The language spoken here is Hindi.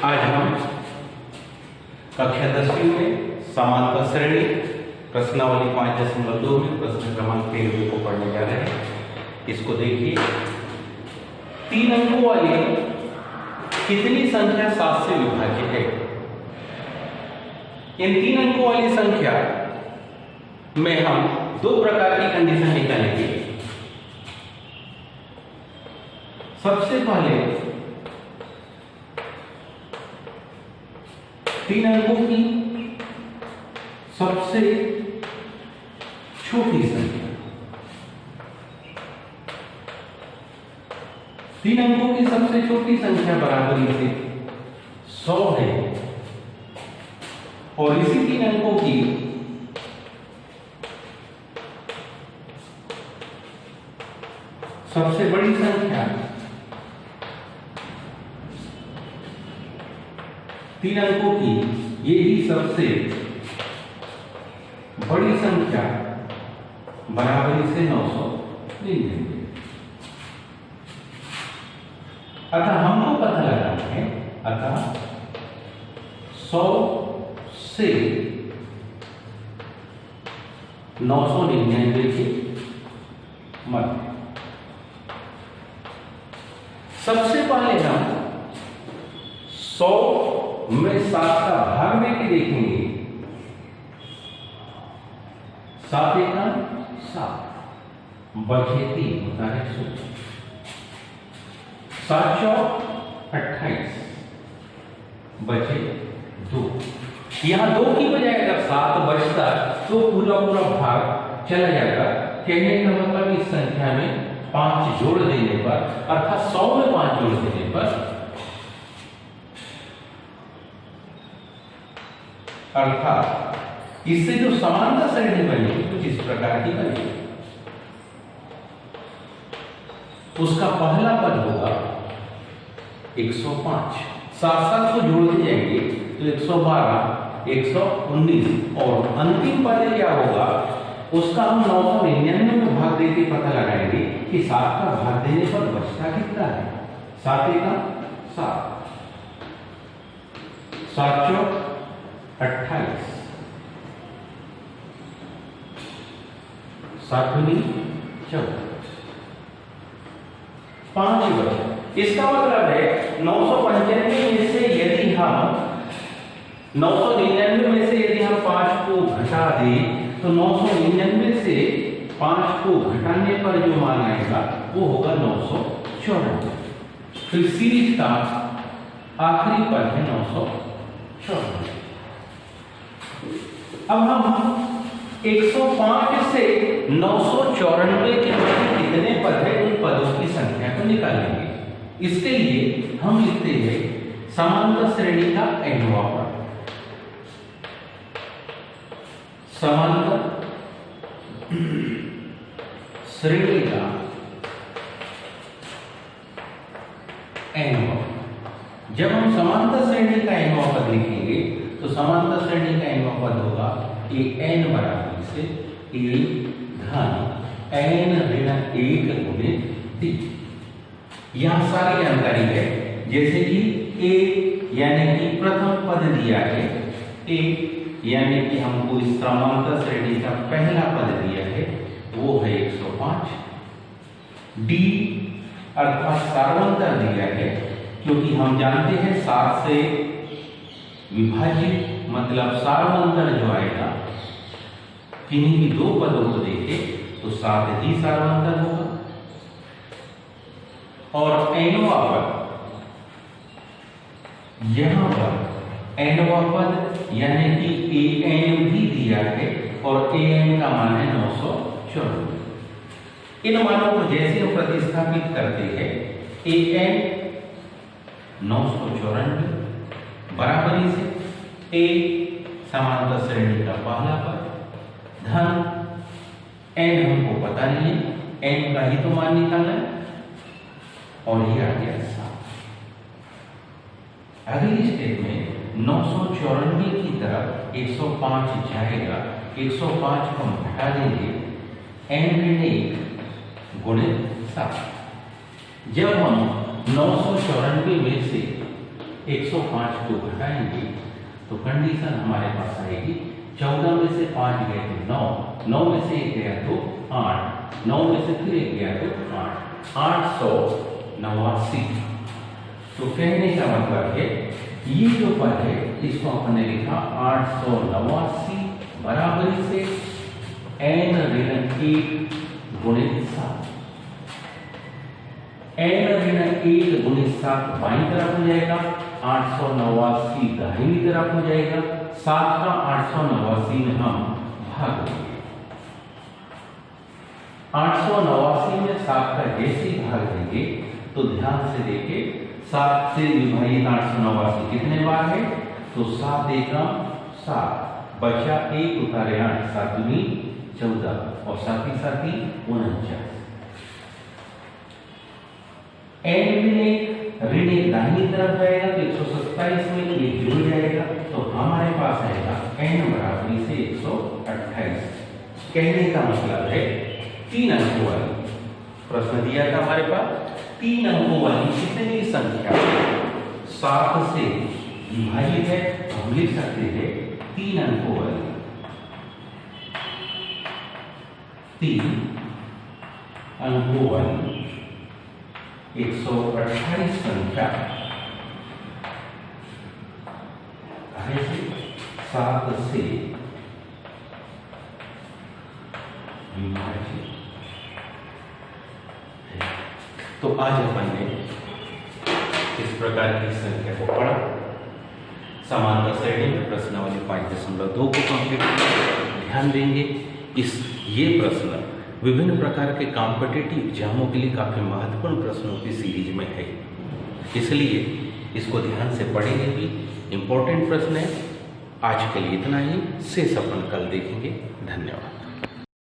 आज हम कक्षा 10वीं में समांतर श्रेणी प्रश्नावली 5.2 में प्रश्न क्रमांक 13 को पढ़ने जा रहे हैं। इसको देखिए, 3 अंकों वाली कितनी संख्या 7 से विभाजित है? इन 3 अंकों वाली संख्या में हम 2 प्रकार की कंडीशन निकालेंगे। सबसे पहले 3 अंकों की सबसे छोटी संख्या, 3 अंकों की सबसे छोटी संख्या बराबरी से 100 है और इसी 3 अंकों की सबसे बड़ी संख्या 3 अंकों की ये भी सबसे बड़ी संख्या बराबरी से 999। अतः हमको पता लगाना है, अतः 100 से 999 के मध्य। सबसे पहले हम 100 में 7 का भाग देके देखेंगे। 7 एका 7 बचे 3 होता है 16। 7 चौक 28 बचे 2। यहां 2 की बजाय अगर 7 बचता तो पूरा भाग चला जाएगा। कहने का मतलब इस संख्या में 5 जोड़ देने पर, अर्थात 100 में 5 जोड़ देने पर, अर्थात इससे जो समांतर श्रेणी बनेगी कुछ इस प्रकार की बनेगी। उसका पहला पद होगा 105। 7 को जोड़ते जाएंगे तो 112, 119 और अंतिम पद क्या होगा उसका हम 999 में भाग देके पता लगाएंगे कि 7 का भाग देने पर बचता कितना है। 7 एका 7, 7 चौक 28, 7 दूनी 14, 5 बचे। इसका मतलब है 995 में से यदि हम 999 में से यदि हम 5 को घटा दें तो 999 से 5 को घटाने पर जो मान आएगा वो होगा 994। फिर सीरीज का आखिरी पद है 994। अब हम 105 से 994 के मध्य कितने पद है उन पदों की संख्या को निकालेंगे। इसके लिए हम लिखते हैं समांतर श्रेणी का nवां पद। समांतर श्रेणी का nवां। जब हम समांतर श्रेणी का nवां पद लिखेंगे तो समांतर श्रेणी का nवां पद होगा कि n बराबर से a धन n ऋण 1 गुणे d। यहां सारी जानकारी है, जैसे कि a यानी कि प्रथम पद दिया है, a यानी कि हमको इस समांतर श्रेणी का पहला पद दिया है वो है 105। d अर्थात सार्वंतर दिया है, क्योंकि हम जानते हैं 7 से विभाजित मतलब सार्वंतर जो आएगा किन्हीं भी 2 पदों को देखे तो 7 ही सार्वंतर होगा। और nवां पद, यहां पर nवां पद यानी कि an भी दिया है और an का मान है 994। इन मानों को जैसे हम प्रतिस्थापित करते हैं an 994 बराबरी से a समांतर श्रेणी का पहला पद धन n हमको पता नहीं है, n का ही तो मान निकालना है और ये आ गया 7। अगली स्टेप में 994 की तरफ 105 जाएगा, 105 को हम हटा देंगे, n ऋण 1 गुणे 7। जब हम 994 में से 105 को घटाएंगे तो कंडीशन हमारे पास आएगी 14 में से 5 गए तो 9, 9 में से 1 गया तो 8, 9 में से फिर 1 गया तो 8, 889। तो कहने का मतलब है ये जो पद है इसको हमने लिखा 889 बराबरी से n ऋण 1 गुणित 7। n ऋण 1 गुणित 7 बाईं तरफ हो जाएगा, 889 दाहिनी तरफ हो जाएगा। 7 का 889 में हम भाग देंगे। 889 में 7 का जैसे ही भाग देंगे तो ध्यान से देखिए 7 से विभाजित 889 कितने बार है, तो 7 एकम 7, बचा 1 उतारे 8, 7 दूनी 14 और साथ ही 49। n ऋण 1 दाहिनी तरफ जाएगा तो 127 में 1 जुड़ जाएगा तो हमारे पास आएगा n बराबरी से 128। कहने का मतलब है 3 अंकों वाली प्रश्न दिया था हमारे पास, 3 अंकों वाली कितनी संख्या 7 से विभाजित है, हम लिख सकते हैं 3 अंकों वाली 3 अंकों वाली 128 संख्या 7 से विभाजित। तो आज अपन ने इस प्रकार की संख्या को पढ़ा। समांतर श्रेणी में प्रश्नावली 5.2 को कंप्लीट ध्यान देंगे। ये प्रश्न विभिन्न प्रकार के कॉम्पिटिटिव एग्जामों के लिए काफी महत्वपूर्ण प्रश्नों की सीरीज में है, इसलिए इसको ध्यान से पढ़ेंगे भी। इंपॉर्टेंट प्रश्न है। आज के लिए इतना ही, शेष अपन कल देखेंगे। धन्यवाद।